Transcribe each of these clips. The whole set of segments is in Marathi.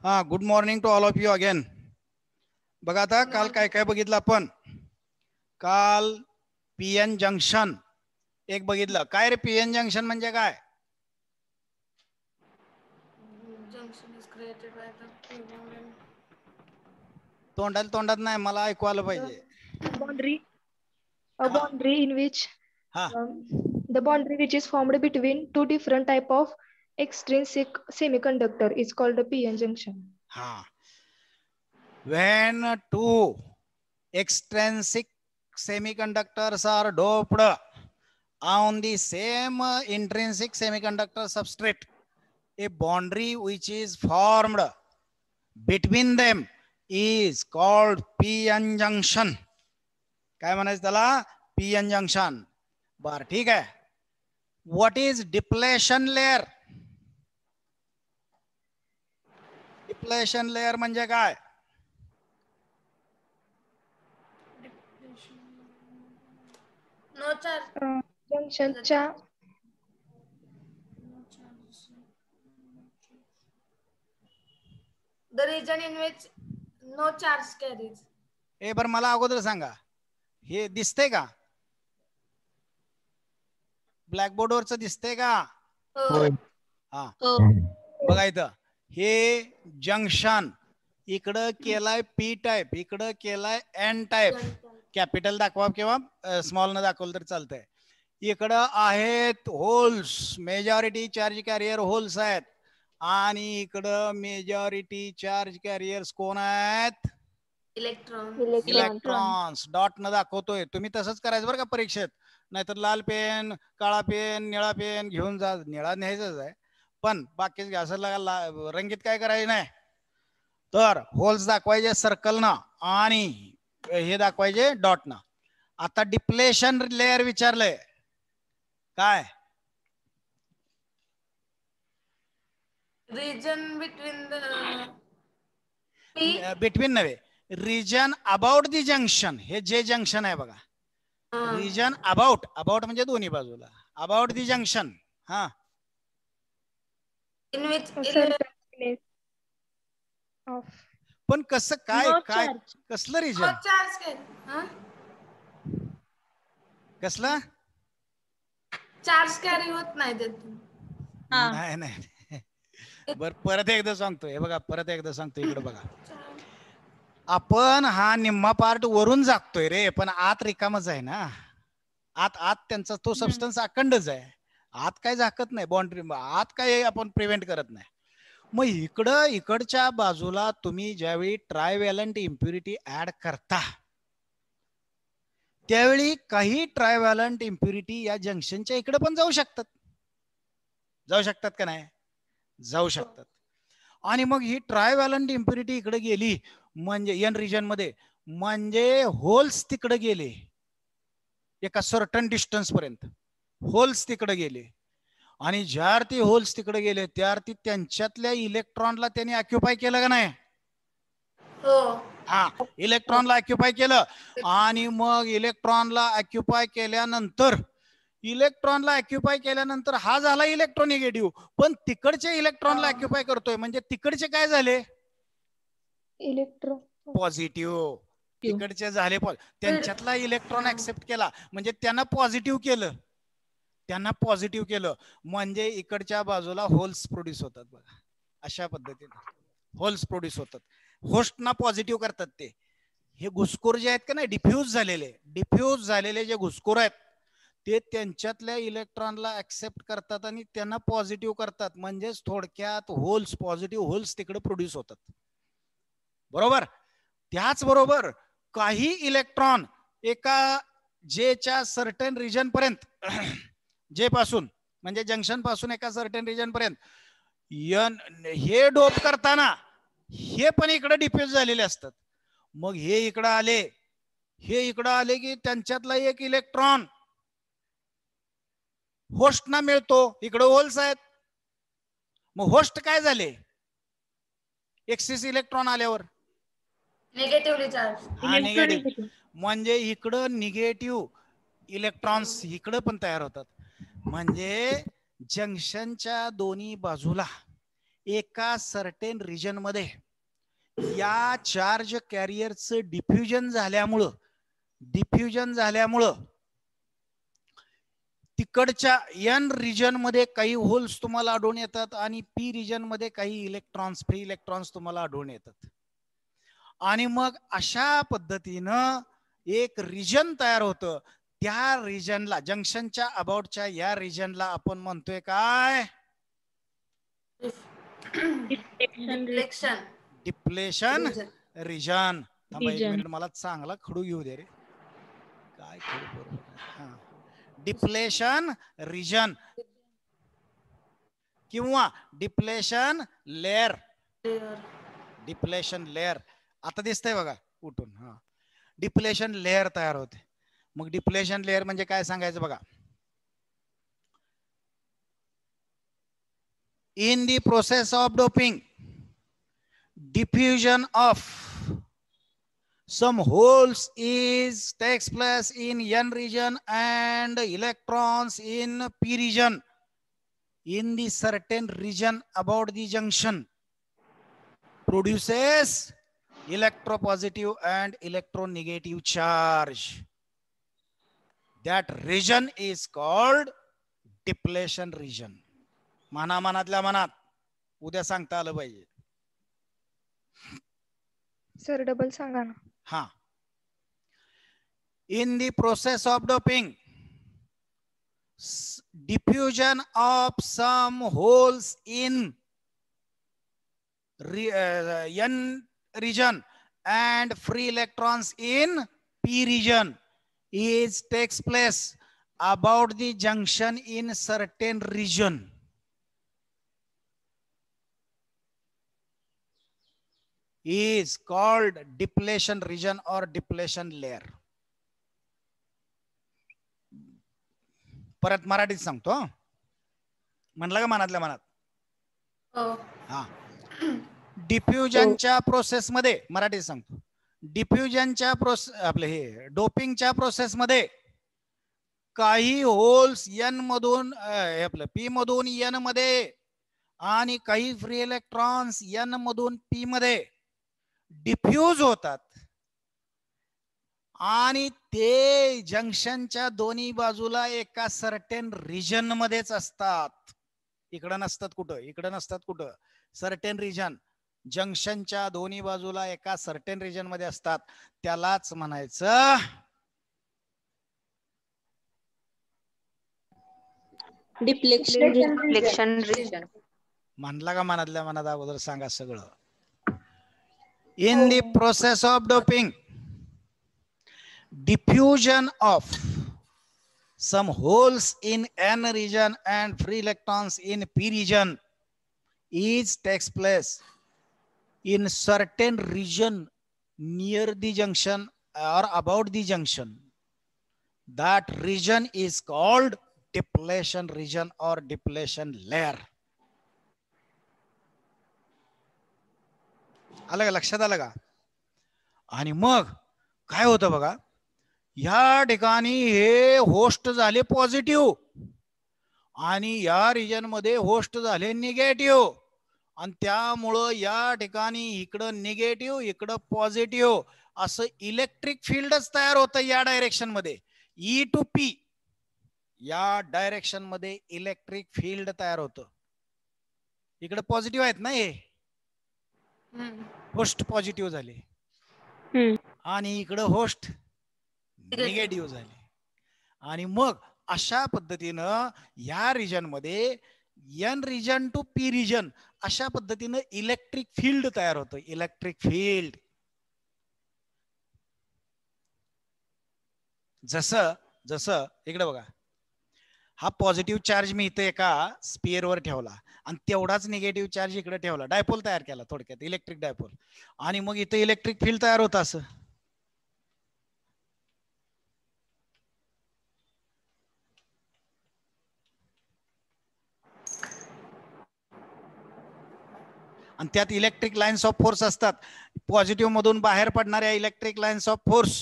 हा, good morning to all of you again. बघा आता काल काय काय बघितलं आपण. काल पीएन जंक्शन एक बघितलं. काय रे पीएन जंक्शन म्हणजे काय? तोंडात नाही, मला ऐकू आलं पाहिजे. A boundary in which हा the boundary which is formed between two different type of extrinsic semiconductor is called a p-n junction. हा. When two extrinsic semiconductors are doped on the same intrinsic semiconductor substrate, a boundary which is formed between them is called p-n junction. काय म्हणायचं त्याला? p-n junction. बर ठीक आहे. What is depletion layer? Depletion layer म्हणजे काय? जंक्शनच्या The region in which no charge carries. ए बर मला अगोदर सांगा, हे दिसते का? ब्लॅकबोर्ड वरच दिसते का? हा बघा इथं हे जंक्शन इकडं केलाय पी टाईप, इकडं केलाय एन टाईप. कॅपिटल दाखवा किंवा स्मॉल न दाखवलं तर चालतंय. इकडं आहेत holes, majority charge carrier holes आहेत आणि इकडं मेजॉरिटी चार्ज कॅरियर्स कोण आहेत? इलेक्ट्रॉन्स. डॉट न दाखवतोय. तुम्ही तसंच करायचं बरं का परीक्षेत. नाहीतर लाल पेन, काळा पेन, निळा पेन घेऊन जा. निळा न्यायचाच आहे पण बाकी असं रंगीत काय करायचं नाही. तर होल्स दाखवायचे सर्कल ना आणि हे दाखवायचे डॉट ना. आता डिप्लेशन लेअर विचारलंय काय? Region between the बिटवीन नव्हे, रिजन अबाउट दी जंक्शन. हे जे जंक्शन आहे बघा, रिजन अबाउट. अबाउट म्हणजे दोन्ही बाजूला. About the junction. हा, in which पण कसं काय काय कसलं no रिजन? charge carry. कसलं चार्ज कॅरी होत नाही त्यातून. नाही नाही. बर परत एकदा सांगतो. हे बघा परत एकदा सांगतो. इकडे बघा, आपण हा निम्मा पार्ट वरून झाकतोय रे, पण आत रिकामच आहे ना. आत आत त्यांचा तो सबस्टन्स अखंडच आहे. आत काय झाकत नाही. बाउंड्री आत काय आपण प्रिव्हेंट करत नाही. मग इकडच्या बाजूला तुम्ही ज्यावेळी ट्रायव्हॅलंट इम्प्युरिटी ऍड करता त्यावेळी काही ट्रायव्हॅलंट इम्प्युरिटी या जंक्शनच्या इकडे पण जाऊ शकतात. जाऊ शकतात का नाही? जाऊ शकतात. आणि मग ही ट्रायव्हॅलंट इम्प्युरिटी इकडे गेली म्हणजे एन रिजन मध्ये, म्हणजे होल्स तिकडे गेले एका सर्टन डिस्टन्स पर्यंत. होल्स तिकडे गेले आणि ज्या अर्थी होल्स तिकडे गेले त्या अर्थी त्यांच्यातल्या इलेक्ट्रॉनला त्यांनी ऑक्युपाय केलं का नाही? हा, इलेक्ट्रॉनला ऑक्युपाय केलं. आणि मग इलेक्ट्रॉनला ऑक्युपाय केल्यानंतर हा झाला इलेक्ट्रोनिगेटिव्ह. पण तिकडचे इलेक्ट्रॉनला ऑक्युपाय करतोय म्हणजे तिकडचे काय झाले? पॉझिटिव्ह. तिकडचे झाले त्यांच्यातला इलेक्ट्रॉन ऍक्सेप्ट केला म्हणजे त्यांना पॉझिटिव्ह केलं. म्हणजे इकडच्या बाजूला होल्स प्रोड्यूस होतात बघा. अशा पद्धतीने होल्स प्रोड्यूस होतात. होस्टना पॉझिटिव्ह करतात ते. हे घुसखोर जे आहेत का नाही, डिफ्यूज झालेले जे घुसखोर आहेत ते त्यांच्यातल्या इलेक्ट्रॉनला ऍक्सेप्ट करतात आणि त्यांना पॉझिटिव्ह करतात. म्हणजेच थोडक्यात होल्स, पॉझिटिव्ह होल्स तिकडे प्रोड्यूस होतात. बरोबर. त्याचबरोबर काही इलेक्ट्रॉन एका जेच्या सर्टन रिजन पर्यंत, जे पासून म्हणजे जंक्शन पासून एका सर्टन रिजन पर्यंत हे डोप करताना हे पण इकडे डिफ्यूज झालेले असतात. मग हे इकडे आले की त्यांच्यातला एक इलेक्ट्रॉन होस्टना मिळतो. इकडे होल्स आहेत. मग होस्ट काय झाले? एक्सिस इलेक्ट्रॉन आल्यावर निगेटिव्हली चार्ज. हा, निगेटिव्ह. म्हणजे इकडं निगेटिव्ह इलेक्ट्रॉन्स इकडं पण तयार होतात. म्हणजे जंक्शनच्या दोन्ही बाजूला एका सर्टेन रिजन मध्ये या चार्ज कॅरियरचं डिफ्युजन झाल्यामुळं तिकडच्या एन रिजन मध्ये काही होल्स तुम्हाला आढळून येतात आणि पी रिजन मध्ये काही फ्री इलेक्ट्रॉन्स तुम्हाला आढळून येतात. आणि मग अशा पद्धतीनं एक रिजन तयार होतं. त्या रिजनला, जंक्शनच्या अबाउटच्या या रिजनला आपण म्हणतोय काय? Depletion region. थांबा एक मिनिट, मला चांगला खडू घेऊ दे रे. काय खडू बरोबर. डिप्लेशन रिजन किंवा डिप्लेशन लेअर. डिप्लेशन लेअर आता दिसतंय बघा उठून. हा, डिप्लेशन लेअर तयार होते. मग डिप्लेशन लेअर म्हणजे काय सांगायचं बघा. In the process of doping, diffusion of some holes takes place in N region and electrons in P region. In the certain region about the junction produces electropositive and electronegative charge. That region is called depletion region. मनातल्या मनात उद्या सांगता आलं पाहिजे. सर डबल सांगा ना. हा. In the process of doping, diffusion of some holes in N region and free electrons in P region takes place about the junction in certain region. Is called depletion region or depletion layer. परत मराठीत सांगतो. म्हणलं का मनातल्या मनात? हा. डिफ्युजनच्या प्रोसेस मध्ये मराठीत सांगतो. डिफ्युजनच्या आपले हे डोपिंगच्या प्रोसेस मध्ये काही होल्स एन मधून आपलं पी मधून एन मध्ये आणि काही फ्री इलेक्ट्रॉन्स एन मधून पी मध्ये डिफ्यूज होतात आणि ते जंक्शनच्या दोन्ही बाजूला एका सर्टेन रिजन मध्येच असतात. इकडं नसतात कुठं. सर्टेन रिजन जंक्शनच्या दोन्ही बाजूला एका सर्टेन रिजन मध्ये असतात. त्यालाच म्हणायचं डिप्लेशन रिजन. म्हणला का मनातल्या मनात अगोदर सांगा सगळं. In the process of doping, diffusion of some holes in N region and free electrons in P region takes place in certain region near the junction or about the junction. That region is called depletion region or depletion layer. आलं का लक्षात आलं का? आणि मग काय होतं बघा, या ठिकाणी हे होस्ट झाले पॉझिटिव्ह आणि या रिजन मध्ये होस्ट झाले निगेटिव्ह आणि त्यामुळं या ठिकाणी इकडं निगेटिव्ह इकडं पॉझिटिव्ह असं इलेक्ट्रिक फील्डच तयार होतं या डायरेक्शन मध्ये. ई टू पी या डायरेक्शन मध्ये इलेक्ट्रिक फील्ड तयार होतं. इकडे पॉझिटिव्ह आहेत ना, हे होस्ट पॉझिटिव्ह झाले आणि इकडं होस्ट निगेटिव्ह झाले. आणि मग अशा पद्धतीनं या रिजन मध्ये n region to P region अशा पद्धतीनं इलेक्ट्रिक फील्ड तयार होतं. इलेक्ट्रिक फील्ड जसं इकडे बघा, हा पॉझिटिव्ह चार्ज मी इथे एका स्पिअर वर ठेवला आणि तेवढाच निगेटिव्ह चार्ज इकडे ठेवला, डायपोल तयार केला थोडक्यात, इलेक्ट्रिक डायपोल. आणि मग इथे इलेक्ट्रिक फील्ड तयार होतं असं. आणि त्यात इलेक्ट्रिक लाईन्स ऑफ फोर्स असतात. पॉझिटिव्ह मधून बाहेर पडणाऱ्या इलेक्ट्रिक लाईन्स ऑफ फोर्स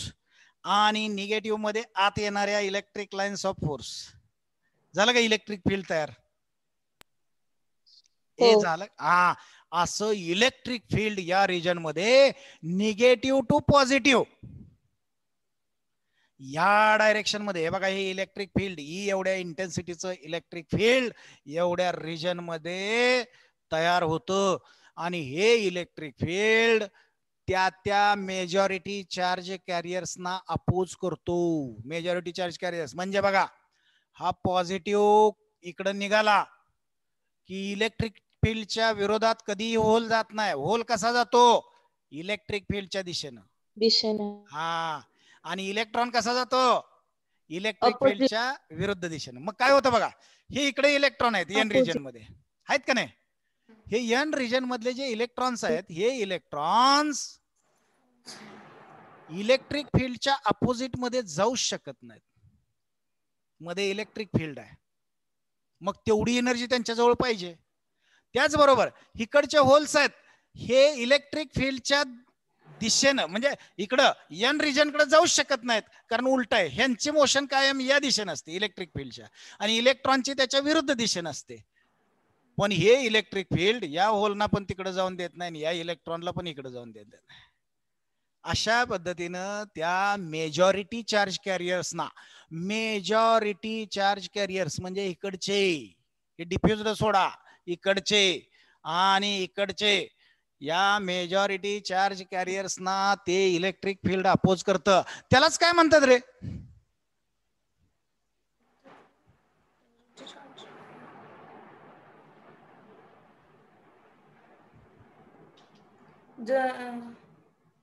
आणि निगेटिव्ह मध्ये आत येणाऱ्या इलेक्ट्रिक लाईन्स ऑफ फोर्स. झालं का इलेक्ट्रिक फील्ड तयार? हे झालं. हा, असं इलेक्ट्रिक फील्ड या रिजन मध्ये निगेटिव्ह टू पॉझिटिव्ह या डायरेक्शन मध्ये, हे बघा, हे इलेक्ट्रिक फील्ड, ही एवढ्या इंटेन्सिटीचं इलेक्ट्रिक फील्ड एवढ्या रिजन मध्ये तयार होतं. आणि हे इलेक्ट्रिक फील्ड त्या मेजॉरिटी चार्ज कॅरियर्सना अपोज करतो. मेजॉरिटी चार्ज कॅरियर्स म्हणजे बघा, हा पॉझिटिव्ह इकडं निघाला की इलेक्ट्रिक फील्डच्या विरोधात कधीही होल जात नाही. होल कसा जातो? इलेक्ट्रिक फील्डच्या दिशेनं. हा, आणि इलेक्ट्रॉन कसा जातो? इलेक्ट्रिक फील्डच्या विरुद्ध दिशेनं. मग काय होतं बघा, हे इकडे इलेक्ट्रॉन आहेत एन रिजन मध्ये, आहेत का नाही? हे एन रिजन मधले जे इलेक्ट्रॉन्स आहेत, हे इलेक्ट्रॉन्स इलेक्ट्रिक फील्डच्या अपोजिट मध्ये जाऊ शकत नाहीत. मध्ये इलेक्ट्रिक फील्ड आहे, मग तेवढी एनर्जी त्यांच्याजवळ पाहिजे. त्याचबरोबर इकडचे होल्स आहेत, हे इलेक्ट्रिक फील्डच्या दिशेनं म्हणजे इकडं एन रिजन कडे जाऊ शकत नाहीत, कारण उलट आहे. ह्यांची मोशन कायम या दिशेनं असते इलेक्ट्रिक फील्डच्या, आणि इलेक्ट्रॉनची त्याच्या विरुद्ध दिशेनं असते. पण हे इलेक्ट्रिक फील्ड या होलना पण तिकडे जाऊन देत नाही, या इलेक्ट्रॉनला पण इकडे जाऊन देत नाही. अशा पद्धतीनं त्या मेजॉरिटी चार्ज कॅरियर्सना, मेजॉरिटी चार्ज कॅरियर्स म्हणजे इकडचे, हे डिफ्युज्ड सोडा, इकडचे आणि इकडचे, या मेजॉरिटी चार्ज कॅरियर्सना ते इलेक्ट्रिक फील्ड अपोज करतं. त्यालाच काय म्हणतात रे?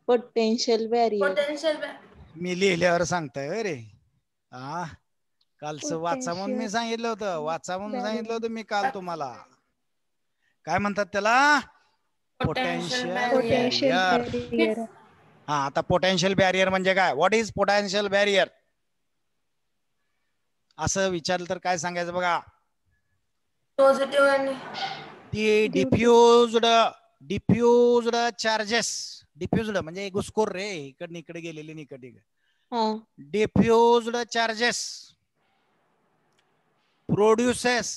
Potential barrier. मी लिहिल्यावर सांगताय रे? हा, कालचं वाचा म्हणून मी सांगितलं होतं, वाचा म्हणून सांगितलं होतं मी काल तुम्हाला. काय म्हणतात त्याला? Potential barrier. हा, आता पोटेन्शियल बॅरियर म्हणजे काय? व्हॉट इज पोटेन्शियल बॅरियर असं विचारलं तर काय सांगायचं बघा? पॉझिटिव्ह आणि ती डिफ्युज्ड चार्जेस, डिफ्युज्ड म्हणजे घुसखोर रे, इकडे इकडे गेलेले, इकडे. Diffused charges produces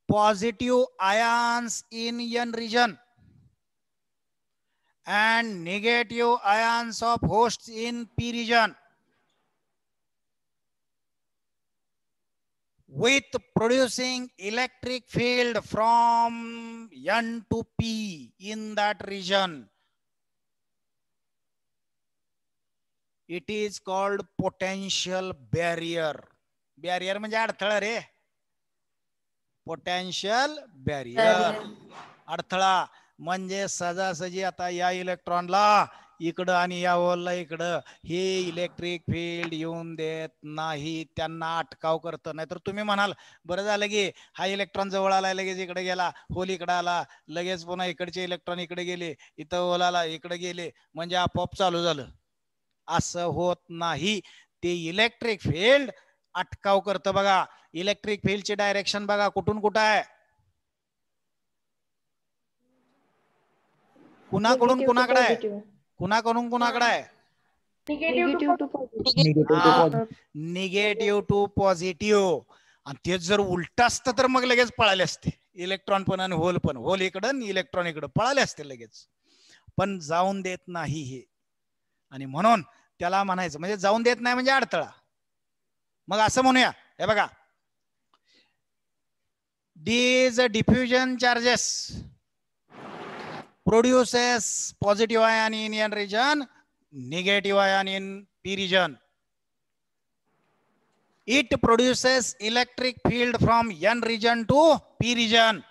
positive ions in n region and negative ions of hosts in p region, with producing electric field from n to p in that region. It is called potential barrier. Barrier म्हणजे अडथळा रे. पोटेन्शियल बॅरियर, अडथळा म्हणजे सहजासहजी आता या इलेक्ट्रॉनला इकडं आणि या होलला इकडं हे इलेक्ट्रिक फील्ड येऊन देत नाही, त्यांना अटकाव करतं. नाहीतर तुम्ही म्हणाल बरं झालं की हा इलेक्ट्रॉन जवळ आला, लगेच इकडे गेला, होल इकडे आला, लगेच पुन्हा इकडचे इलेक्ट्रॉन इकडे गेले, इथं होल आला, इकडे गेले, म्हणजे आपोआप चालू झालं. असं होत नाही. ते इलेक्ट्रिक फील्ड अटकाव करतं. बघा, इलेक्ट्रिक फील्डची डायरेक्शन बघा, कुठून कुठं आहे, कुणाकडून कुणाकडे आहे, कुणाकडून कुणाकडे आहे? Negative to positive. आणि तेच जर उलट असतं तर मग लगेच पळाले असते इलेक्ट्रॉन पण आणि होल पण. होल इकडं, इलेक्ट्रॉन इकडं, पळाले असते लगेच. पण जाऊन देत नाही हे, आणि म्हणून त्याला म्हणायचं म्हणजे जाऊन देत नाही म्हणजे अडथळा. मग असं म्हणूया, हे बघा, these diffusion charges produces positive ion in n region, negative ion in p region. It produces electric field from n region to p region,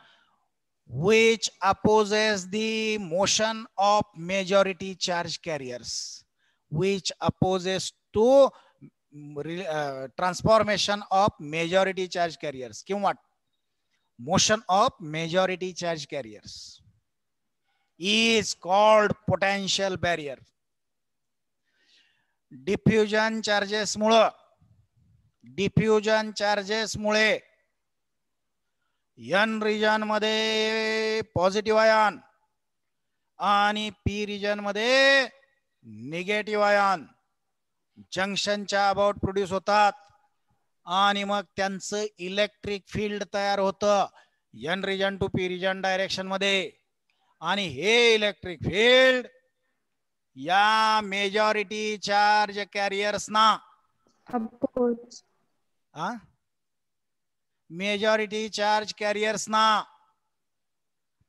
which opposes the motion of majority charge carriers, which opposes to transformation of majority charge carriers. किंवा motion of majority charge carriers is called potential barrier. Diffusion charges मुळे एन रिजन मध्ये पॉझिटिव्ह आयन आणि पी रिजन मध्ये निगेटिव्ह आयन जंक्शनच्या अबाउट प्रोड्यूस होतात, आणि मग त्यांचं इलेक्ट्रिक फील्ड तयार होतं N region to P region direction मध्ये. आणि हे इलेक्ट्रिक फील्ड या मेजॉरिटी चार्ज कॅरियर्सना अपोज. मेजॉरिटी चार्ज कॅरियर्सना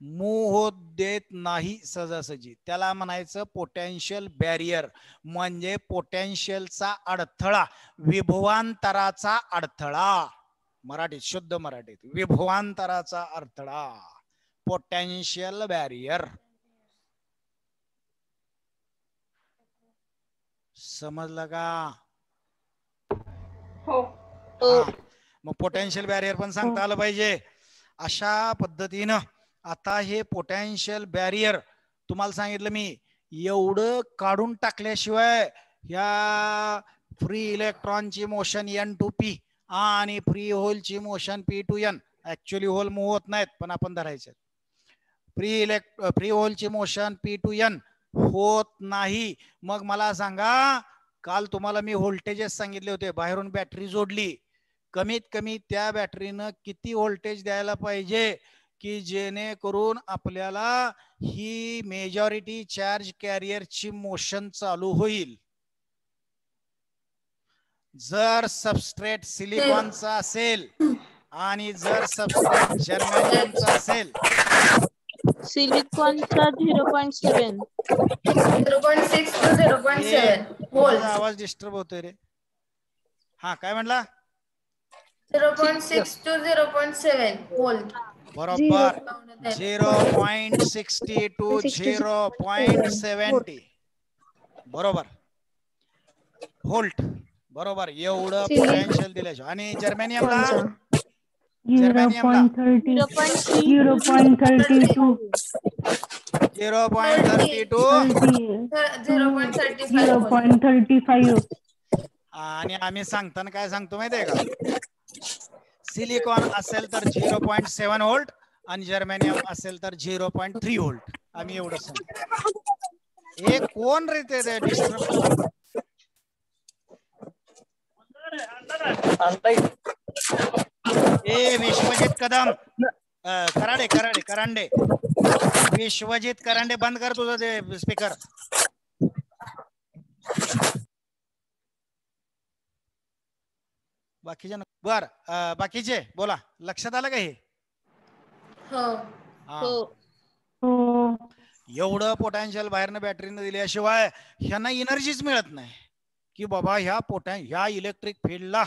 मूव्ह होत देत नाही सहजासहजी. त्याला म्हणायचं पोटेन्शियल बॅरियर, म्हणजे पोटेन्शियलचा अडथळा, विभवांतराचा अडथळा. मराठीत, शुद्ध मराठीत, विभवांतराचा अडथळा, पोटेन्शियल बॅरियर. समजलं का? हो. मग पोटेन्शियल बॅरियर पण सांगता आलं पाहिजे. अशा पद्धतीनं आता हे पोटेन्शियल बॅरियर तुम्हाला सांगितलं मी, एवढं काढून टाकल्याशिवाय या फ्री इलेक्ट्रॉनची मोशन एन टू पी आणि फ्री होलची motion P to N, actually hole move होत नाहीत पण आपण धरायचे, फ्री होलची मोशन पी टू एन होत नाही. मग मला सांगा, काल तुम्हाला मी व्होल्टेजेस सांगितले होते, बाहेरून बॅटरी जोडली, कमीत कमी त्या बॅटरीनं किती व्होल्टेज द्यायला पाहिजे की जेणेकरून आपल्याला ही मेजॉरिटी चार्ज कॅरियरची मोशन चालू होईल. जर सबस्ट्रेट सिलिकॉनचा असेल आणि जर सबस्ट्रेट जर्मेनियमचा असेल, सिलिकॉनचा 0.7, 0.6 to 0.7 व्होल्ट. आवाज डिस्टर्ब होतोय रे. हा, काय म्हणला? 0.6 to 0.7 व्होल्ट. बरोबर. 0.60 to 0.70 बरोबर व्होल्ट. बरोबर, एवढं पोटेन्शियल दिल्याशिव. आणि जर्मेनियमला 0.32, 0.35. आणि आम्ही सांगताना काय सांगतो माहितीये का, सिलिकॉन असेल तर 0.7 व्होल्ट आणि जर्मेनियम असेल तर 0.3 व्होल्ट. आम्ही एवढं सांगतो. हे कोण रे ते डिस्टर्ब करतो? ए विश्वजित कदम, करांडे विश्वजित करांडे, बंद कर तुझं ते स्पीकर. बाकीचे बर, बाकीचे बोला. लक्षात आलं का हे? एवढं पोटेन्शियल बाहेरनं बॅटरीनं दिल्याशिवाय ह्यांना एनर्जीच मिळत नाही की बाबा ह्या इलेक्ट्रिक फील्डला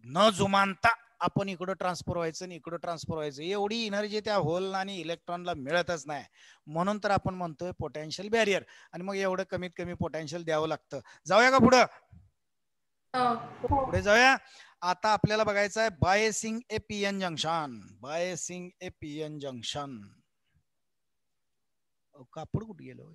न जुमानता आपण इकडं ट्रान्सफर व्हायचं आणि इकडं ट्रान्सफर व्हायचं. एवढी एनर्जी त्या होल आणि इलेक्ट्रॉनला मिळतच नाही. म्हणून तर आपण म्हणतोय पोटेन्शियल बॅरियर. आणि मग एवढं कमीत कमी पोटेन्शियल द्यावं लागतं. जाऊया का पुढं? पुढे जाऊया. आता आपल्याला बघायचं आहे बायसिंग ए पीएन जंक्शन. बायसिंग ए पीएन जंक्शन. कापड कुठे गेलो?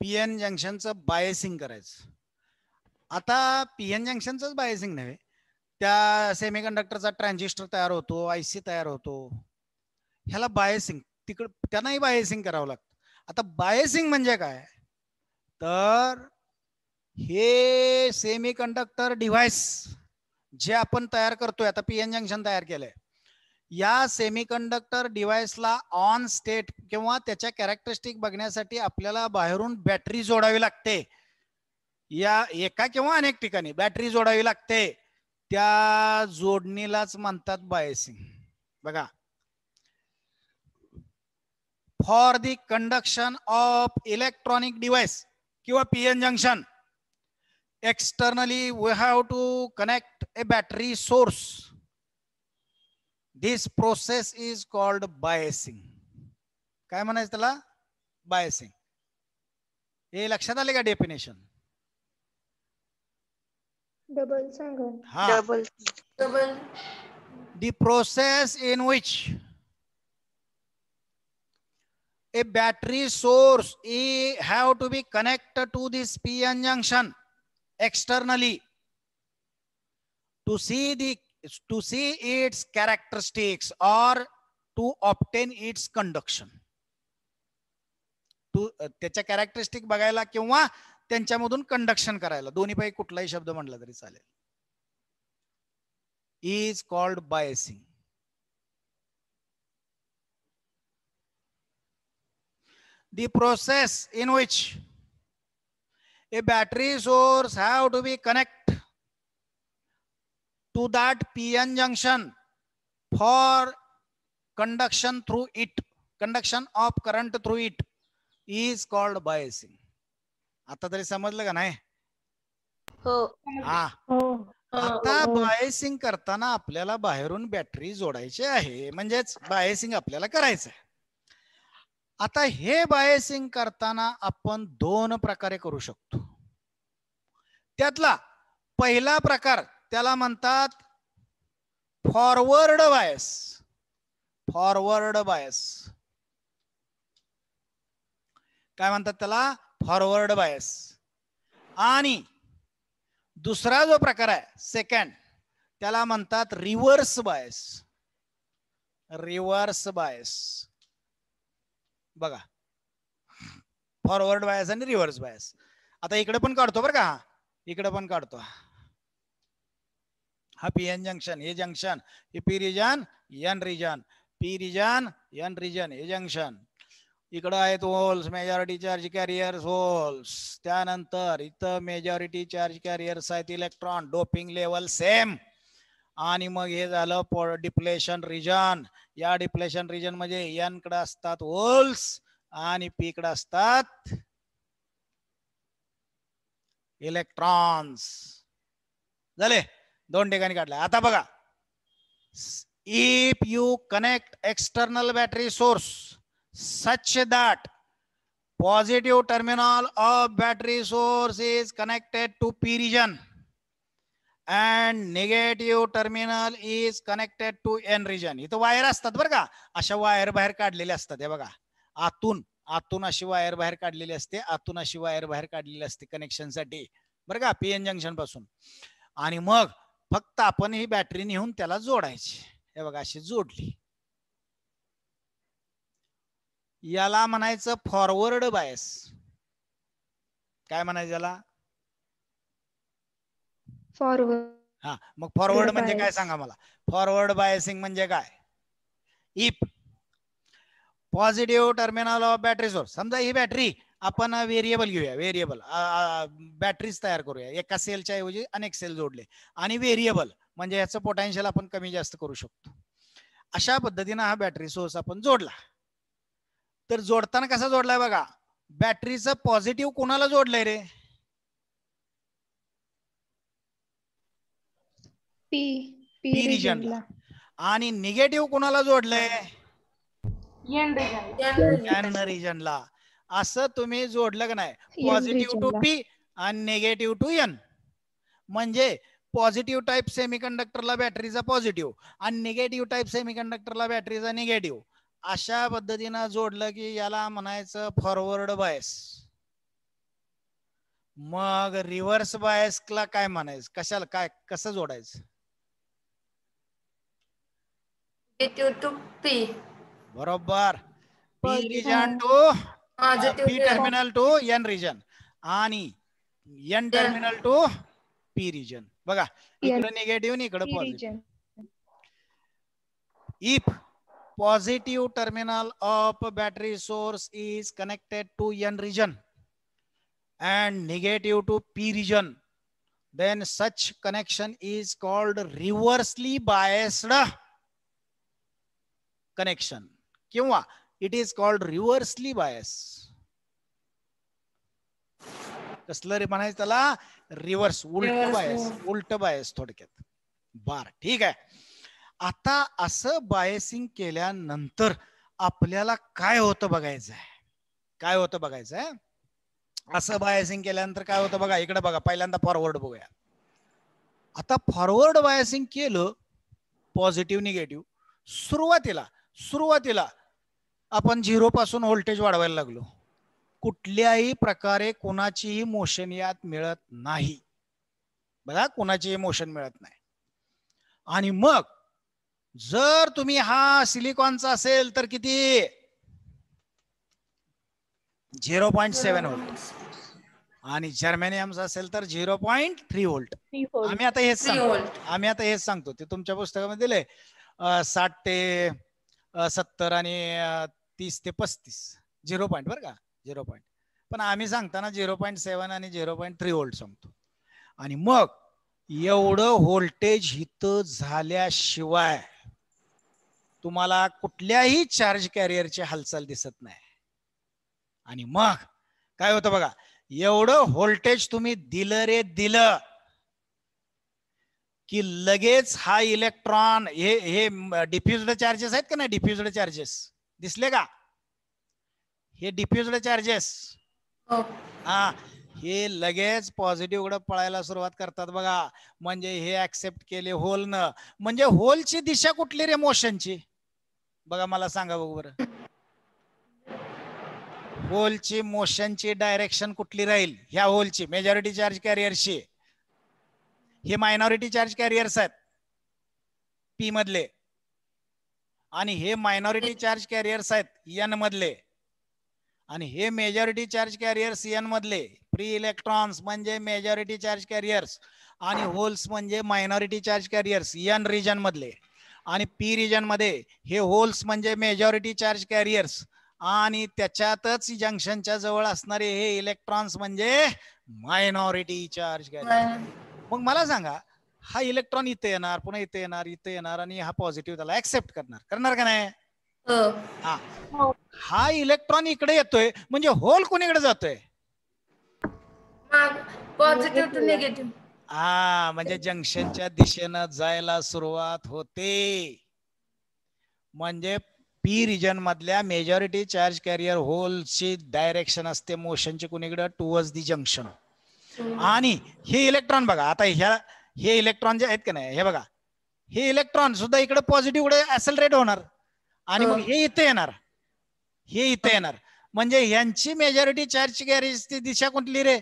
पीएन जंक्शनचं बायसिंग करायचं. आता पीएन जंक्शनच बायसिंग नव्हे, त्या सेमीकंडक्टरचा ट्रान्झिस्टर तयार होतो, आयसी तयार होतो, ह्याला बायसिंग त्यांनाही बायसिंग करावं लागतं. आता बायसिंग म्हणजे काय तर हे सेमीकंडक्टर डिव्हाइस जे आपण तयार करतोय, आता पीएन जंक्शन तयार केलंय, या सेमीकंडक्टर डिव्हाइसला ऑन स्टेट किंवा त्याच्या कॅरेक्टरिस्टिक बघण्यासाठी आपल्याला बाहेरून बॅटरी जोडावी लागते. या एका किंवा अनेक ठिकाणी बॅटरी जोडावी लागते. त्या जोडणीलाच म्हणतात बायसिंग. बघा, for the conduction of electronic device किंवा PN junction externally we have to connect a battery source. This process is called biasing. काय म्हणायचं त्याला? बायसिंग. हे लक्षात आले का डेफिनेशन? डबल सांगा. हाँ, the process in which a battery source have to be connected to this PN junction externally to see its characteristics or to obtain its conduction. त्याच्या कॅरेक्टरिस्टिक बघायला किंवा त्यांच्यामधून कंडक्शन करायला, दोन्हीपैकी कुठलाही शब्द म्हटला तरी चालेल. Is called biasing. The process in which a battery source have to be connected to that PN junction for conduction through it, conduction of current through it is called biasing. आता तरी समजलं का नाही? हो. हा. आता बायसिंग करताना आपल्याला बाहेरून बॅटरी जोडायची आहे, म्हणजेच बायसिंग आपल्याला करायचं आहे. आता हे बायसिंग करताना आपण दोन प्रकारे करू शकतो. त्यातला पहिला प्रकार त्याला म्हणतात फॉरवर्ड बायस. फॉरवर्ड बायस काय म्हणतात त्याला? Forward bias. आणि दुसरा जो प्रकार आहे सेकंड, त्याला म्हणतात रिव्हर्स बायस. रिव्हर्स बायस बघा, फॉरवर्ड बायस आणि रिव्हर्स बायस. आता इकडे पण काढतो बरं का, इकडे पण काढतो. हा पीएन जंक्शन, हे जंक्शन, हे p region n region, p region n region, हे जंक्शन. इकडं आहेत holes, majority charge carriers holes. त्यानंतर इथं मेजॉरिटी चार्ज कॅरियर्स आहेत इलेक्ट्रॉन, डोपिंग लेवल सेम. आणि मग हे झालं डिप्लेशन रिजन. या डिप्लेशन रिजन मध्ये एन कडे असतात होल्स आणि पी कडे असतात इलेक्ट्रॉन्स. झाले, दोन ठिकाणी काढले. आता बघा, if you connect external battery source such that positive terminal of battery source is connected to P region and negative terminal is connected to N region. इथं वायर असतात बरं का, अशा वायर बाहेर काढलेल्या असतात. हे बघा, आतून अशी वायर बाहेर काढलेली असते, आतून अशी वायर बाहेर काढलेली असते कनेक्शन साठी बरं का, पीएन जंक्शन पासून. आणि मग फक्त आपण ही बॅटरी नेऊन त्याला जोडायची. हे बघा, अशी जोडली. याला म्हणायचं फॉरवर्ड बायस. काय म्हणायचं याला? फॉरवर्ड. हा, मग फॉरवर्ड म्हणजे काय सांगा मला? फॉरवर्ड बायसिंग म्हणजे काय? If positive terminal of battery source, समजा ही बॅटरी आपण व्हेरिएबल घेऊया, व्हेरिएबल बॅटरीज तयार करूया. एका सेलच्या ऐवजी अनेक सेल जोडले आणि व्हेरिएबल म्हणजे याचं पोटेन्शियल आपण कमी जास्त करू शकतो. अशा पद्धतीने हा बॅटरी सोर्स आपण जोडला. तर जोडताना कसा जोडलाय बघा, बॅटरीचं पॉझिटिव्ह कोणाला जोडलंय रे? पी रिजनला. आणि निगेटिव्ह कोणाला जोडलंय? एन रिजनला. असं तुम्ही जोडलं का नाही? पॉझिटिव्ह टू पी आणि निगेटिव्ह टू एन. म्हणजे पॉझिटिव्ह टाइप सेमीकंडक्टरला बॅटरीचा पॉझिटिव्ह आणि निगेटिव्ह टाइप सेमीकंडक्टरला बॅटरीचा निगेटिव्ह. अशा पद्धतीनं जोडलं की याला म्हणायचं फॉरवर्ड बायस. मग रिव्हर्स बायसला काय म्हणायचं? कशाला, काय, कसं जोडायचं? To P. बरोबर. P region to P terminal to N region आणि N terminal to P region. बघा, इकडे निगेटिव्ह आणि इकडे positive. If positive terminal of battery source is connected to N region and negative to P region, then such connection is called reversely biased connection. किंवा it is called reversely bias. कसलं रे म्हणायचं त्याला? रिव्हर्स, उलट बायस. उलट बायस थोडक्यात. बर, ठीक आहे. आता असं बायसिंग केल्यानंतर आपल्याला काय होतं बघायचं आहे. काय होतं बघायचं आहे. असं बायसिंग केल्यानंतर काय होतं बघा, इकडे बघा. पहिल्यांदा फॉरवर्ड बघूया. आता फॉरवर्ड बायसिंग केलं, पॉझिटिव्ह निगेटिव्ह. सुरुवातीला आपण 0 पासून व्होल्टेज वाढवायला लागलो, कुठल्याही प्रकारे कोणाचीही मोशन यात मिळत नाही बघा, कोणाचीही मोशन मिळत नाही. आणि मग जर तुम्ही हा सिलिकॉनचा असेल तर किती 0.7 व्होल्ट आणि जर्मेनियमचा असेल तर 0.3 व्होल्ट. आम्ही आता हेच सांगतो ते तुमच्या पुस्तकामध्ये दिले 60 ते 70 आणि 30 ते 35 0 पॉईंट बरं का, 0 पॉईंट. पण आम्ही सांगताना 0.7 आणि 0.3 व्होल्ट सांगतो. आणि मग एवढं व्होल्टेज हित झाल्याशिवाय तुम्हाला कुठल्याही चार्ज कॅरियरची हालचाल दिसत नाही. आणि मग काय होतं बघा, एवढं व्होल्टेज तुम्ही दिलं रे दिलं की लगेच हा इलेक्ट्रॉन हे डिफ्युज्ड चार्जेस आहेत का नाही, डिफ्युज्ड चार्जेस दिसले का, हे डिफ्युज्ड चार्जेस हा हे लगेच पॉझिटिव्ह कडे पळायला सुरुवात करतात बघा. म्हणजे हे ऍक्सेप्ट केले होल न. म्हणजे होलची दिशा कुठली रे मोशनची बघा, मला सांगा बघू बरं, होलची मोशनची डायरेक्शन कुठली राहील ह्या होलची, मेजॉरिटी चार्ज कॅरियरची. हे मायनॉरिटी चार्ज कॅरियर्स आहेत पी मधले आणि हे मायनॉरिटी चार्ज कॅरियर्स आहेत एन मधले आणि हे मेजॉरिटी चार्ज कॅरियर्स एन मधले. फ्री इलेक्ट्रॉन्स म्हणजे मेजॉरिटी चार्ज कॅरियर्स आणि होल्स म्हणजे minority charge carriers N region मधले. आणि पी रिजन मध्ये हे होल्स म्हणजे मेजॉरिटी चार्ज कॅरियर्स आणि त्याच्यातच जंक्शनच्या जवळ असणारे हे इलेक्ट्रॉन्स म्हणजे मायनॉरिटी चार्ज कॅरियर. मग मला सांगा, हा इलेक्ट्रॉन इथे येणार, पुन्हा इथे येणार, इथे येणार आणि हा पॉझिटिव्ह त्याला ऍक्सेप्ट करणार का नाही. हा इलेक्ट्रॉन इकडे येतोय म्हणजे होल कोणीकडे जातोय, पॉझिटिव्ह टू निगेटिव्ह. हा म्हणजे जंक्शनच्या दिशेनं जायला सुरुवात होते. म्हणजे पी रिजन मधल्या मेजॉरिटी चार्ज कॅरियर होलची डायरेक्शन असते मोशनची कुणीकडे, टुवर्ड्स दी जंक्शन. आणि हे इलेक्ट्रॉन बघा, आता हे इलेक्ट्रॉन जे आहेत का नाही, हे बघा, हे इलेक्ट्रॉन सुद्धा इकडे पॉझिटिव्ह कडे ऍक्सेलरेट होणार आणि मग हे इथे येणार, हे इथे येणार. म्हणजे यांची मेजॉरिटी चार्ज कॅरियरची दिशा कुठली रे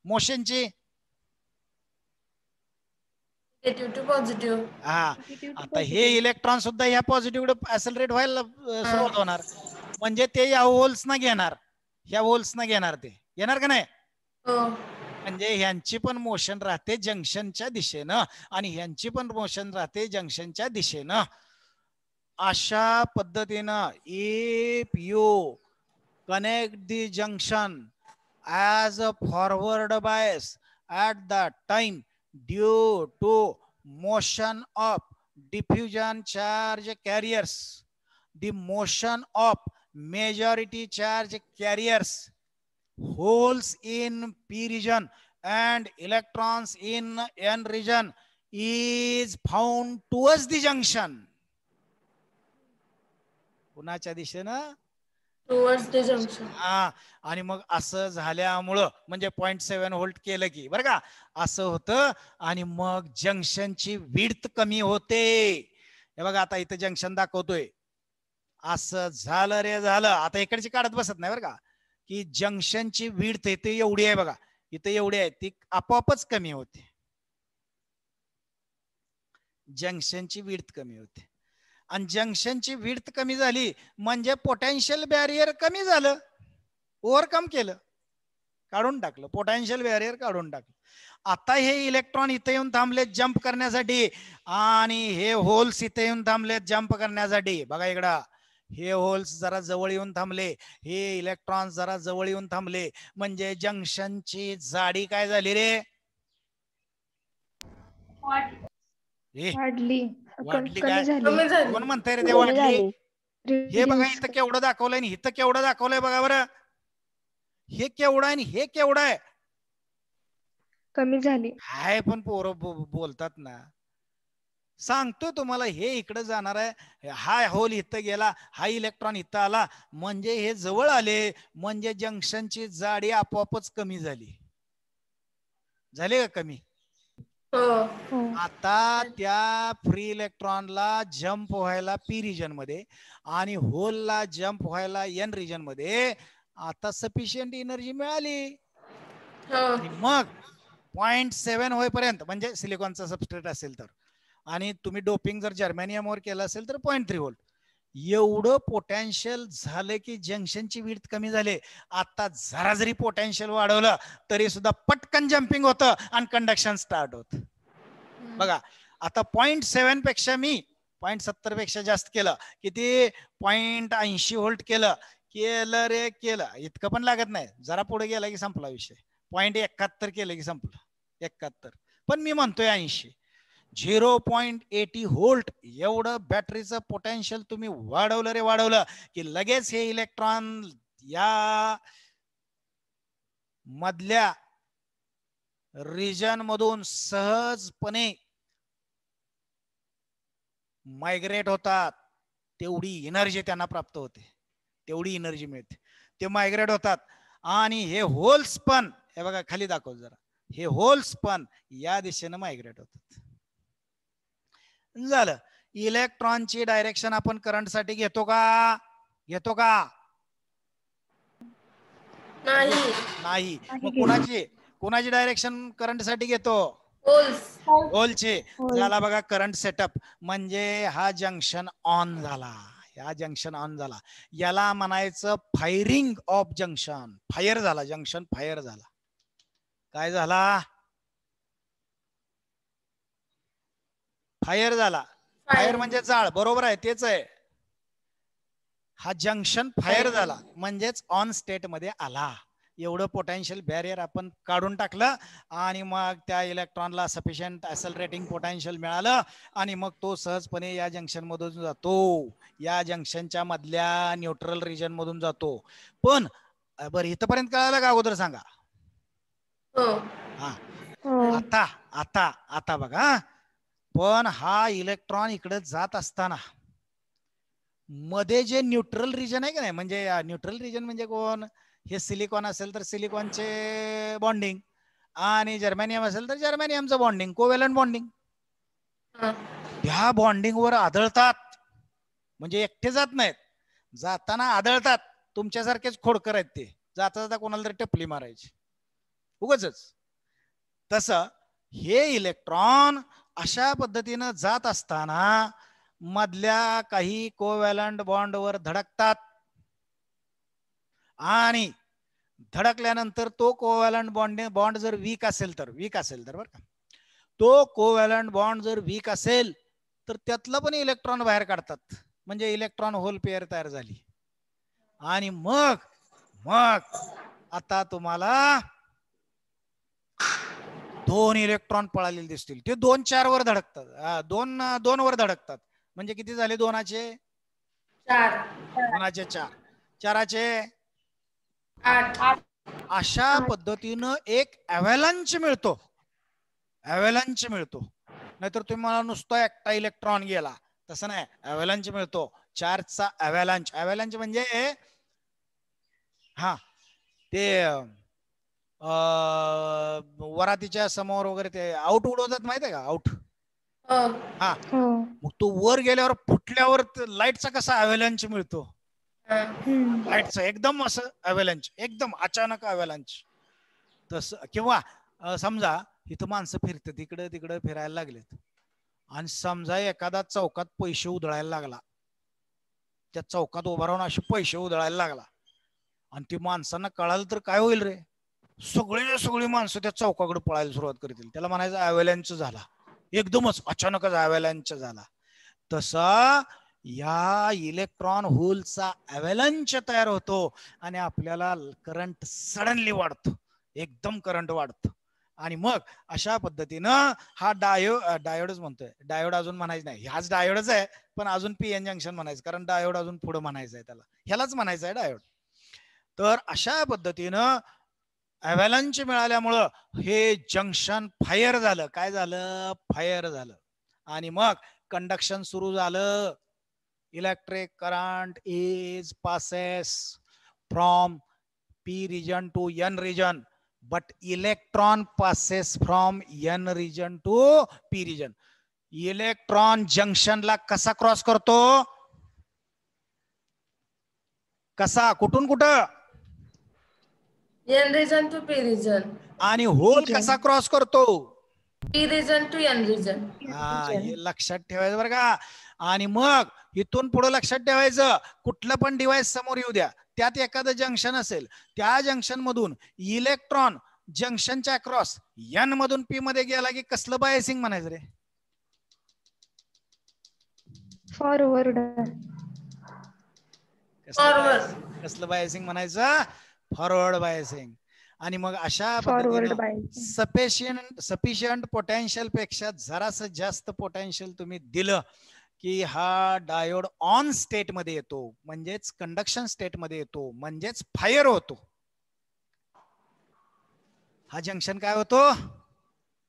मोशनची, पॉझिटिव्ह. हा आता हे इलेक्ट्रॉन सुद्धा ह्या पॉझिटिव्ह कडे ऍक्सेलरेट व्हायला सुरुवात होणार. म्हणजे ते या होल्स ना घेणार, ह्या होल्स ना घेणार, ते येणार का नाही. म्हणजे ह्यांची पण मोशन राहते जंक्शनच्या दिशेनं आणि ह्यांची पण मोशन राहते जंक्शनच्या दिशेनं. अशा पद्धतीनं if you connect the junction as a forward bias at the time due to motion of diffusion charge carriers, the motion of majority charge carriers, holes in p region and electrons in n region is found towards the junction. कुणाच्या दिशेनं, टुवर्ड्स द जंक्शन. हा आणि मग असं झाल्यामुळं म्हणजे 0.7 व्होल्ट केलं की बरं का असं होतं आणि मग जंक्शनची विड्थ कमी होते. हे बघा आता इथं जंक्शन दाखवतोय, असं झालं रे झालं. आता इकडची काढत बसत नाही बरं का, की जंक्शनची विड्थ इथे एवढी आहे बघा, इथे एवढी आहे, ती आपोआपच कमी होते. जंक्शनची विड्थ कमी होते आणि जंक्शनची विड्थ कमी झाली म्हणजे पोटेन्शियल बॅरियर कमी झालं, ओव्हरकम केलं, काढून टाकलं, पोटेन्शियल बॅरियर काढून टाकलं. आता हे इलेक्ट्रॉन इथे येऊन थांबलेत जंप करण्यासाठी आणि हे होल्स इथे येऊन थांबलेत जंप करण्यासाठी. बघा इकडं हे होल्स जरा जवळ येऊन थांबले, हे इलेक्ट्रॉन जरा जवळ येऊन थांबले, म्हणजे जंक्शनची जाडी काय झाली रे, वाढली, वाढली कमी काय, झाली. कोण म्हणताय रे ते वाढली. हे बघा इथं केवढं दाखवलंय आणि इथं केवढं दाखवलंय बघा बरं, हे केवढं आहे आणि हे केवढं आहे, कमी झाली. हाय पण पोरं बोलतात ना, सांगतो तुम्हाला हे इकडे जाणार आहे, हा होल इथं गेला, हा इलेक्ट्रॉन इथं आला, म्हणजे हे जवळ आले, म्हणजे जंक्शनची जाडी आपोआपच कमी झाली. झाली का कमी, हो. आता त्या फ्री इलेक्ट्रॉनला जम्प व्हायला पी रिजन मध्ये आणि होलला जम्प व्हायला एन रिजन मध्ये आता सफिशियंट एनर्जी मिळाली. आणि मग 0.7 होईपर्यंत म्हणजे सिलिकॉनचा सबस्ट्रेट असेल तर, आणि तुम्ही डोपिंग जर जर्मेनियमवर केलं असेल तर 0.3 व्होल्ट एवढं पोटॅन्शियल झालं की जंक्शनची विड्थ कमी झाली. आता जरा जरी पोटॅन्शियल वाढवलं तरी सुद्धा पटकन जम्पिंग होतं आणि कंडक्शन स्टार्ट होत. बघा आता 0.7 पेक्षा मी 0.70 पेक्षा जास्त केलं, किती 0.80 व्होल्ट केलं, केलं रे केलं, इतकं पण लागत नाही, जरा पुढे गेला की संपला विषय. 0.71 केलं की संपलं, 71. पण मी म्हणतोय 80. 0.80 व्होल्ट एवढं बॅटरीचं पोटेन्शियल तुम्ही वाढवलं रे वाढवलं की लगेच हे इलेक्ट्रॉन या मधल्या रिजन मधून सहजपणे मायग्रेट होतात. तेवढी एनर्जी त्यांना प्राप्त होते, तेवढी एनर्जी मिळते, ते मायग्रेट होतात. आणि हे होल्स पण हे बघा खाली दाखव जरा, हे होल्स पण या दिशेने मायग्रेट होतात. झालं. इलेक्ट्रॉनची डायरेक्शन आपण करंट साठी घेतो का? घेतो का? नाही. मग कोणाची डायरेक्शन करंट साठी घेतो? होलचे. झाला बघा करंट सेटअप. म्हणजे हा जंक्शन ऑन झाला, या जंक्शन ऑन झाला, याला म्हणायचं फायरिंग ऑफ जंक्शन. फायर झाला, जंक्शन फायर झाला. काय झाला? फायर झाला. फायर म्हणजे जाळ, बरोबर आहे, तेच आहे. हा जंक्शन फायर झाला म्हणजेच ऑन स्टेट मध्ये आला. एवढं पोटेन्शियल बॅरियर आपण काढून टाकलं आणि मग त्या इलेक्ट्रॉनला सफिशियंट ऍक्सेलरेटिंग पोटेन्शियल मिळालं आणि मग तो सहजपणे या जंक्शन मधून जातो, या जंक्शनच्या मधल्या न्यूट्रल रिजन मधून जातो. पण बरं इथपर्यंत कळालं का अगोदर सांगा? हा. आता आता आता बघा, पण हा इलेक्ट्रॉन इकडे जात असताना मध्ये जे न्यूट्रल रिजन आहे का नाही, म्हणजे न्यूट्रल रिजन म्हणजे कोण? हे सिलिकॉन असेल तर सिलिकॉनचे बॉन्डिंग, आणि जर्मेनियम असेल तर जर्मेनियमचं बॉन्डिंग, कोव्हॅलंट बॉन्डिंग. ह्या बॉन्डिंग वर आदळतात, म्हणजे एकटे जात नाहीत, जाताना आदळतात. तुमच्यासारखेच खोडकर आहेत ते, जाता जाता कोणाला तरी टपली मारायची उगाचच. तसं हे इलेक्ट्रॉन अशा पद्धतीनं जात असताना मधल्या काही कोव्हॅलंट बॉन्डवर धडकतात आणि धडकल्यानंतर तो कोव्हॅलंट बॉन्ड जर वीक असेल तर बरं का, तो कोव्हॅलंट बॉन्ड जर वीक असेल तर त्यातलं पण इलेक्ट्रॉन बाहेर काढतात, म्हणजे इलेक्ट्रॉन होल पेअर तयार झाली. आणि मग आता तुम्हाला 2 इलेक्ट्रॉन पळालेले दिसतील, ते 2-4 वर धडकतात, 2 वर धडकतात, म्हणजे किती झाले? 2चे 4, 2चे 4, 4चे 8. अशा पद्धतीनं एक अव्हॅलंच मिळतो, अव्हॅलंच मिळतो. नाहीतर तुम्ही मला नुसतं एकटा इलेक्ट्रॉन गेला, तसं नाही, अव्हॅलंच मिळतो. चार्जचा अव्हॅलंच. अव्हॅलंच म्हणजे हा ते वरातीच्या समोर वगैरे ते आउट उडवतात, माहित आहे का? आउट. हा, मग तो वर गेल्यावर फुटल्यावर लाईटचा कसा अव्हॅलंच मिळतो, लाईटचा एकदम असं अव्हॅलंच, एकदम अचानक अव्हॅलंच. तसं. किंवा समजा इथं माणसं फिरतात, इकडे तिकडे फिरायला लागलेत, आणि समजा एखादा चौकात पैसे उधळायला लागला, त्या चौकात उभा राहून असे पैसे उधळायला लागला, आणि ते माणसांना कळालं तर काय होईल रे? सगळी माणसं त्या चौकाकडे पळायला सुरुवात करतील. त्याला म्हणायचं अव्हॅलंच झाला, एकदमच अचानकच अव्हॅलंच झाला. तसा या इलेक्ट्रॉन होलचा अव्हॅलंच तयार होतो आणि आपल्याला करंट सडनली वाढतो, एकदम करंट वाढतो. आणि मग अशा पद्धतीनं हा डायोडच म्हणतोय, डायोड अजून म्हणायचं नाही, ह्याच डायोडच आहे, पण अजून पीएन जंक्शन म्हणायचं, कारण डायोड अजून पुढे म्हणायचं आहे, त्याला ह्यालाच म्हणायचं आहे डायोड. तर अशा पद्धतीनं अव्हॅलंच मिळाल्यामुळं हे जंक्शन फायर झालं. काय झालं? फायर झालं. आणि मग कंडक्शन सुरू झालं. Electric current is passes from P region to N region. but electron passes from n region to p region. Electron जंक्शनला कसा क्रॉस करतो? कसा, कुठून कुठं? N region to P region. आणि होल कसा क्रॉस करतो? P region to N region. हा, हे लक्षात ठेवायचं बरं का. आणि मग इथून पुढे लक्षात ठेवायचं, कुठलं पण डिव्हाइस समोर येऊ द्या, त्यात एखादं जंक्शन असेल, त्या जंक्शन मधून इलेक्ट्रॉन जंक्शनच्या अक्रॉस एन मधून पी मध्ये गेला की कसलं बायसिंग म्हणायचं रे? फॉरवर्ड. कसलं बायसिंग म्हणायचं? Forward biasing. आणि मग अशा फॉरवर्ड पद्धतीने सफिशियंट पोटेन्शियल पेक्षा जरासं जास्त पोटेन्शियल तुम्ही दिलं की हा डायोड ऑन स्टेट मध्ये येतो, म्हणजेच कंडक्शन स्टेट मध्ये येतो, म्हणजेच फायर होतो. हा जंक्शन काय होतो?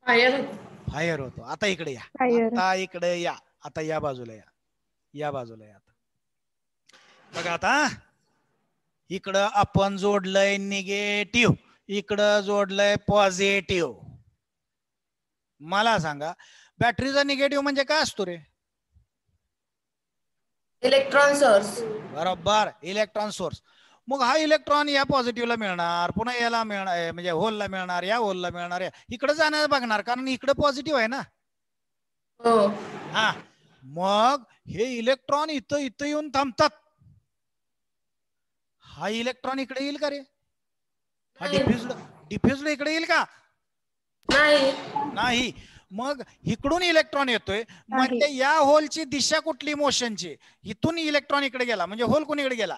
फायर होतो. आता इकडे या, आता इकडे या, आता या बाजूला या, या बाजूला या. बघा आता इकडं आपण जोडलंय निगेटिव्ह, इकडं जोडलंय पॉझिटिव्ह. मला सांगा बॅटरीचा निगेटिव्ह म्हणजे काय असतो रे? Electron source. बरोबर, इलेक्ट्रॉन सोर्स. मग हा इलेक्ट्रॉन या पॉझिटिव्हला मिळणार, पुन्हा याला मिळणार, म्हणजे होलला मिळणार, या होलला मिळणार, इकडे जाणार बघणार, कारण इकडे पॉझिटिव्ह आहे ना. हो. हा, मग हे इलेक्ट्रॉन इथं इथं येऊन थांबतात. हा इलेक्ट्रॉन इकडे येईल का रे? हा डिफ्युज्ड इकडे येईल का? नाही. मग इकडून इलेक्ट्रॉन येतोय, म्हणजे या होलची दिशा कुठली मोशनची? इथून इलेक्ट्रॉन इकडे गेला म्हणजे होल कोणीकडे गेला?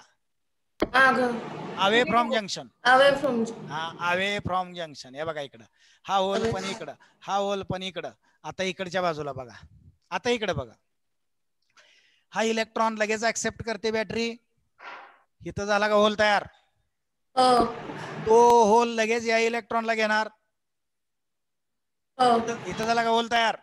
Away from junction. Away from junction. हे बघा इकडं हा होल पण इकडं, हा होल पण इकडं. आता इकडच्या बाजूला बघा, आता इकडे बघा, हा इलेक्ट्रॉन लगेच ऍक्सेप्ट करते बॅटरी. इथं झाला का होल तयार? तो होल लगेच या इलेक्ट्रॉनला घेणार. इथं झाला का होल तयार?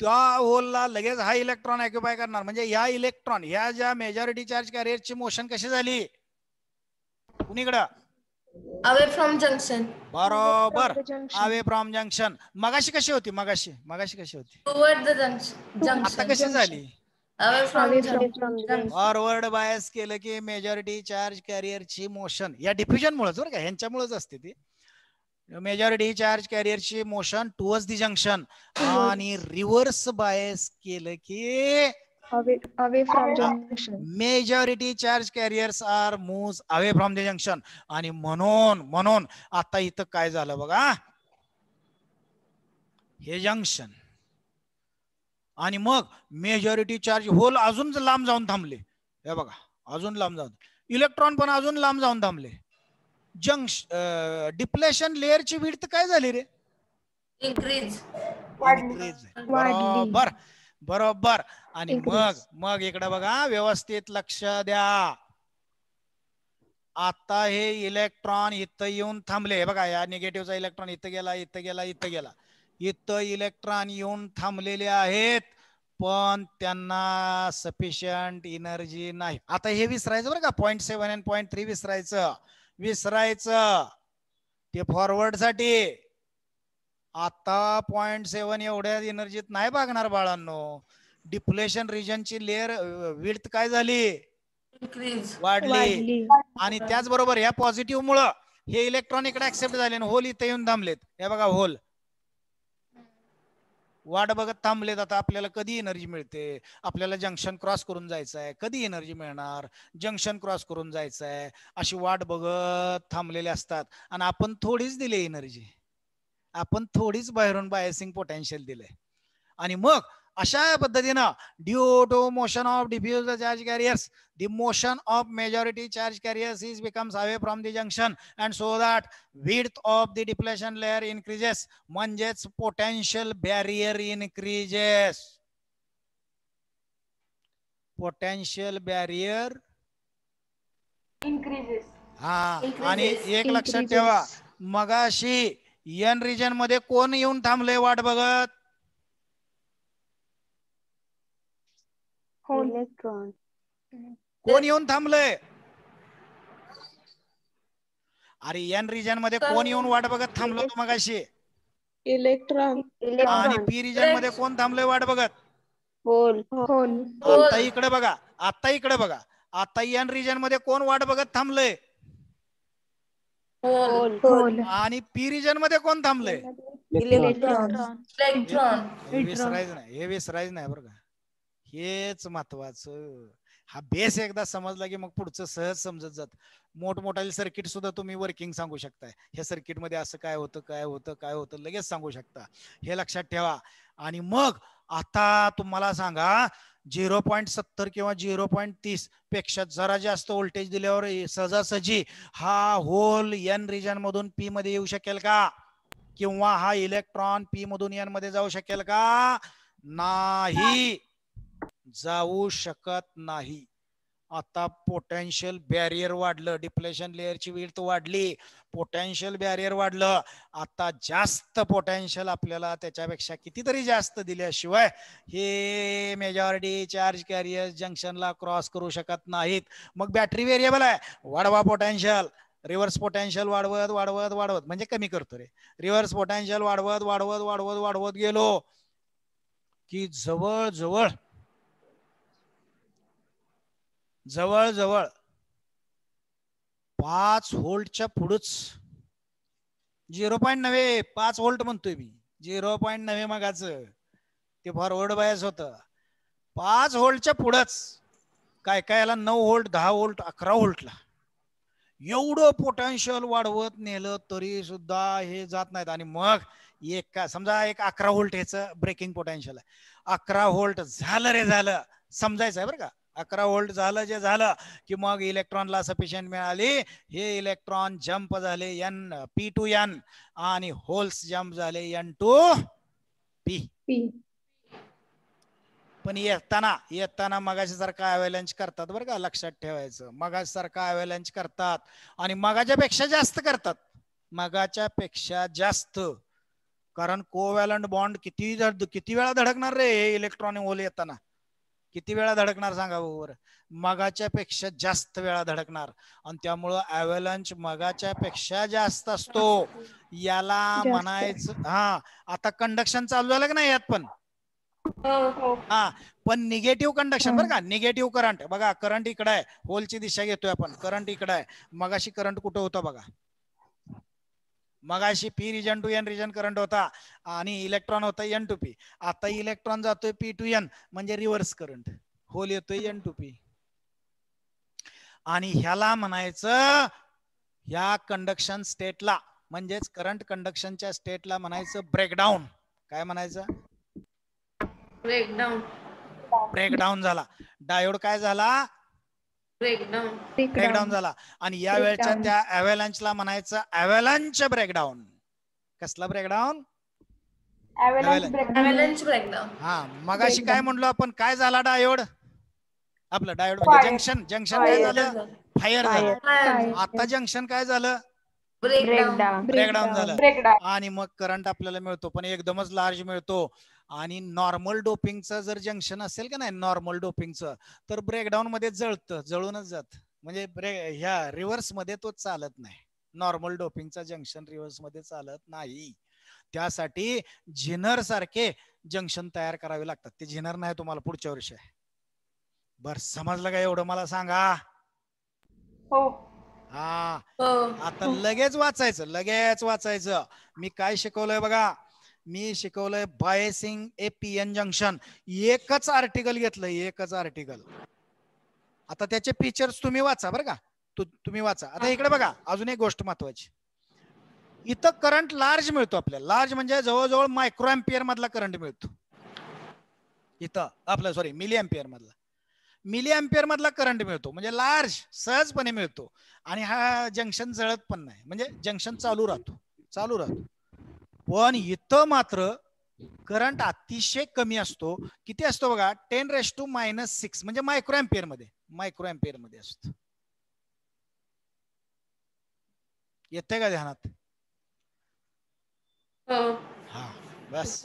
त्या होलला लगेच हा इलेक्ट्रॉन ऑक्युपाय करणार. म्हणजे या इलेक्ट्रॉन, ह्या ज्या मेजॉरिटी चार्ज कॅरियरची मोशन कशी झाली? कुणीकडं? Away from junction. बरोबर, अवे फ्रॉम जंक्शन. मगाशी कशी होती? मगाशी कशी होती? Toward the junction. आता कशी झाली? Away from junction. Forward bias केलं की मेजॉरिटी चार्ज कॅरियरची मोशन या डिफ्युजन मुळेच बरं का, ह्यांच्यामुळेच असते ती. मेजॉरिटी चार्ज कॅरियरची मोशन टुवर्ड्स दी जंक्शन. आणि रिव्हर्स बायस केलं की away from junction. Majority charge carriers are moves away from the junction. आणि म्हणून आता इथं काय झालं बघा, हे जंक्शन आणि मग मेजॉरिटी चार्ज होल अजून लांब जाऊन थांबले. हे बघा, अजून लांब जाऊन, इलेक्ट्रॉन पण अजून लांब जाऊन थांबले. डिप्लेशन लेअरची विड्थ काय झाली रे? इन्क्रीज. बरोबर बरोबर. आणि मग इकडे बघा, व्यवस्थित लक्ष द्या. आता हे इलेक्ट्रॉन इथं येऊन थांबले. बघा, या निगेटिव्हचा इलेक्ट्रॉन इथं गेला, इथं गेला, इथं गेला. इथं इलेक्ट्रॉन येऊन थांबलेले आहेत, पण त्यांना सफिशियंट एनर्जी नाही. आता हे विसरायचं बरं का, 0.7 आणि 0.3 विसरायचं ते फॉरवर्ड साठी. आता 0.7 एवढ्या एनर्जीत नाही भागणार बाळांनो. डिप्लेशन रिजनची लेअर विड्थ काय झाली? वाढली. आणि त्याचबरोबर या पॉझिटिव्ह मुळे हे इलेक्ट्रॉन इकडे ऍक्सेप्ट झाले, होल इथे येऊन थांबलेत. हे बघा, होल वाट बघत थांबलेत. आता आपल्याला कधी एनर्जी मिळते? आपल्याला जंक्शन क्रॉस करून जायचं आहे, कधी एनर्जी मिळणार? जंक्शन क्रॉस करून जायचं आहे, अशी वाट बघत थांबलेले असतात. आणि आपण थोडीच दिली एनर्जी, आपण थोडीच बाहेरून बायसिंग पोटेन्शियल दिले. आणि मग अशा पद्धतीनं due to motion of diffuse charge carriers, the motion of majority charge carriers is becomes away from the junction, and so that width of the depletion layer increases. म्हणजेच potential barrier increases. potential barrier increases. हा, आणि एक लक्षात ठेवा, मगाशी एन रिजन मध्ये कोण येऊन थांबले वाट बघत? इलेक्ट्रॉन. कोण येऊन थांबलंय? अरे एन रिजन मध्ये कोण येऊन वाट बघत थांबलो होतो मगाशी? इलेक्ट्रॉन. आणि पी रिजन मध्ये कोण थांबलोय वाट बघत? होल. होल. आता इकडे बघा, आता इकडे बघा, आता एन रिजन मध्ये कोण वाट बघत थांबलंय? होल. होल. आणि पी रिजन मध्ये कोण थांबलंय? इलेक्ट्रॉन. इलेक्ट्रॉन. हे विसरायचं नाही, हे विसरायचं नाही बरं का, हेच महत्वाचं. हा बेस एकदा समजला की मग पुढचं सहज समजत जात. मोठमोठाले सर्किट सुद्धा तुम्ही वर्किंग सांगू शकताय, ह्या सर्किट मध्ये असं काय होतं काय होतं काय होतं लगेच सांगू शकता, हे लक्षात ठेवा. आणि मग आता तुम्हाला सांगा 0.70 किंवा 0.30 पेक्षा जरा जास्त व्होल्टेज दिल्यावर सहजासहजी हा होल एन रिजन मधून पी मध्ये येऊ शकेल का? किंवा हा इलेक्ट्रॉन पी मधून एन मध्ये जाऊ शकेल का? नाही, जाऊ शकत नाही. आता पोटेन्शियल बॅरियर वाढलं, डिप्लेशन लेअरची विड्थ वाढली, पोटेन्शियल बॅरियर वाढलं. आता जास्त पोटेन्शियल आपल्याला त्याच्यापेक्षा कितीतरी जास्त दिल्याशिवाय हे मेजॉरिटी चार्ज कॅरियर जंक्शनला क्रॉस करू शकत नाहीत. मग बॅटरी व्हेरिएबल आहे, वाढवा पोटेन्शियल, रिव्हर्स पोटेन्शियल वाढवत वाढवत वाढवत म्हणजे कमी करतो रे, रिव्हर्स पोटेन्शियल वाढवत वाढवत वाढवत वाढवत गेलो की जवळ जवळ जवळ जवळ 5 व्होल्टच्या पुढच, 0.9 5 व्होल्ट म्हणतोय मी, 0.9 मगाच ते फॉरवर्ड बायस होत. 5 व्होल्टच्या पुढच, काय काय याला 9 व्होल्ट 10 व्होल्ट 11 व्होल्टला एवढं पोटेन्शियल वाढवत नेलं तरी सुद्धा हे जात नाहीत. आणि मग एक समजा एक 11 व्होल्ट ह्याचं ब्रेकिंग पोटेन्शियल आहे, 11 व्होल्ट झालं रे झालं, समजायचं आहे बरं का, 11 व्होल्ट झालं जे झालं की मग इलेक्ट्रॉनला सफिशियंट मिळाली, हे इलेक्ट्रॉन जंप झाले एन पी टू एन आणि होल्स जंप झाले एन टू पी. पण येताना मगाशी सारखा अवेलंच करतात बरं का, लक्षात ठेवायचं, मगाशी सारखा अवेलंच करतात आणि मगाच्या पेक्षा जास्त करतात, मगाच्या पेक्षा जास्त. कारण कोव्हॅलंट बॉन्ड किती वेळा धडकणार रे हे इलेक्ट्रॉन होल येताना, किती वेळा धडकणार सांगा बरोबर? मगाच्या पेक्षा जास्त वेळा धडकणार. आणि त्यामुळं अवेलंच मगाच्या पेक्षा जास्त असतो. याला म्हणायचं हा, आता कंडक्शन चालू झालं की नाही यात पण, हा पण निगेटिव्ह कंडक्शन बरं का, निगेटिव्ह करंट बघा, करंट इकडे आहे, होलची दिशा घेतोय आपण, करंट इकडे आहे, मगाशी करंट कुठं होता बघा, मगाशी p region to N region current होता आणि इलेक्ट्रॉन होता एन टू पी. आता इलेक्ट्रॉन जातोय पी टू एन म्हणजे रिव्हर्स करंट, होल येतोय एन टू पी. आणि ह्याला म्हणायचं, ह्या कंडक्शन स्टेटला म्हणजेच करंट कंडक्शनच्या स्टेटला म्हणायचं ब्रेकडाऊन. काय म्हणायचं? ब्रेकडाऊन. ब्रेकडाऊन झाला. डायोड काय झाला? ब्रेकडाऊन झाला. आणि या वेळच्या त्या अवेलंचला म्हणायचं अवेलंच ब्रेकडाऊन. कसला ब्रेकडाऊन? अवेलंच ब्रेकडाऊन. हा, मगाशी काय म्हणलो आपण, काय झाला डायोड? आपलं डायोड म्हणजे जंक्शन काय झालं? फायर झालं. आता जंक्शन काय झालं? ब्रेकडाऊन झालं. आणि मग करंट आपल्याला मिळतो, पण एकदमच लार्ज मिळतो. आणि नॉर्मल डोपिंगचं जर जंक्शन असेल का नाही, नॉर्मल डोपिंगचं, तर ब्रेकडाऊन मध्ये जळतं, जळूनच जात, म्हणजे ह्या रिव्हर्स मध्ये तो चालत नाही. नॉर्मल डोपिंगचा जंक्शन रिव्हर्स मध्ये चालत नाही. त्यासाठी झिनर सारखे जंक्शन तयार करावे लागतात. ते झिनर नाही तुम्हाला पुढच्या वर्षी आहे. बर, समजलं का एवढं मला सांगा? हा, आता लगेच वाचायचं. मी काय शिकवलंय बघा, मी शिकवलंय बायसिंग ए पीएन जंक्शन. एकच आर्टिकल घेतलंय, एकच आर्टिकल. आता त्याचे फीचर्स तुम्ही वाचा बरं का, तुम्ही वाचा. आता इकडे बघा, अजून एक गोष्ट महत्वाची, इथं करंट लार्ज मिळतो आपल्याला. लार्ज म्हणजे जवळजवळ मायक्रो एम्पियर मधला करंट मिळतो इथं, आपलं सॉरी मिली एम्पियर मधला, मिली एम्पियर मधला करंट मिळतो, म्हणजे लार्ज सहजपणे मिळतो. आणि हा जंक्शन जळत पण नाही, म्हणजे जंक्शन चालू राहतो. पण इथं मात्र करंट अतिशय कमी असतो. किती असतो बघा, 10⁻⁻⁶ म्हणजे मायक्रो एम्पियर मध्ये असतो. येते का ध्यानात? हा, बस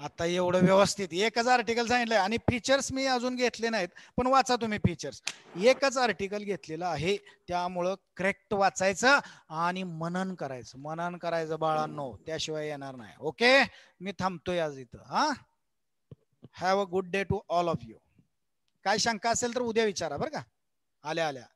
आता एवढं व्यवस्थित एकच आर्टिकल सांगितलंय आणि फीचर्स मी अजून घेतले नाहीत, पण वाचा तुम्ही फीचर्स. एकच आर्टिकल घेतलेलं आहे, त्यामुळं करेक्ट वाचायचं आणि मनन करायचं बाळांनो, त्याशिवाय येणार नाही. ओके, मी थांबतोय आज इथं. हा, have a good day to all of you. काय शंका असेल तर उद्या विचारा बरं का, आल्या आल्या.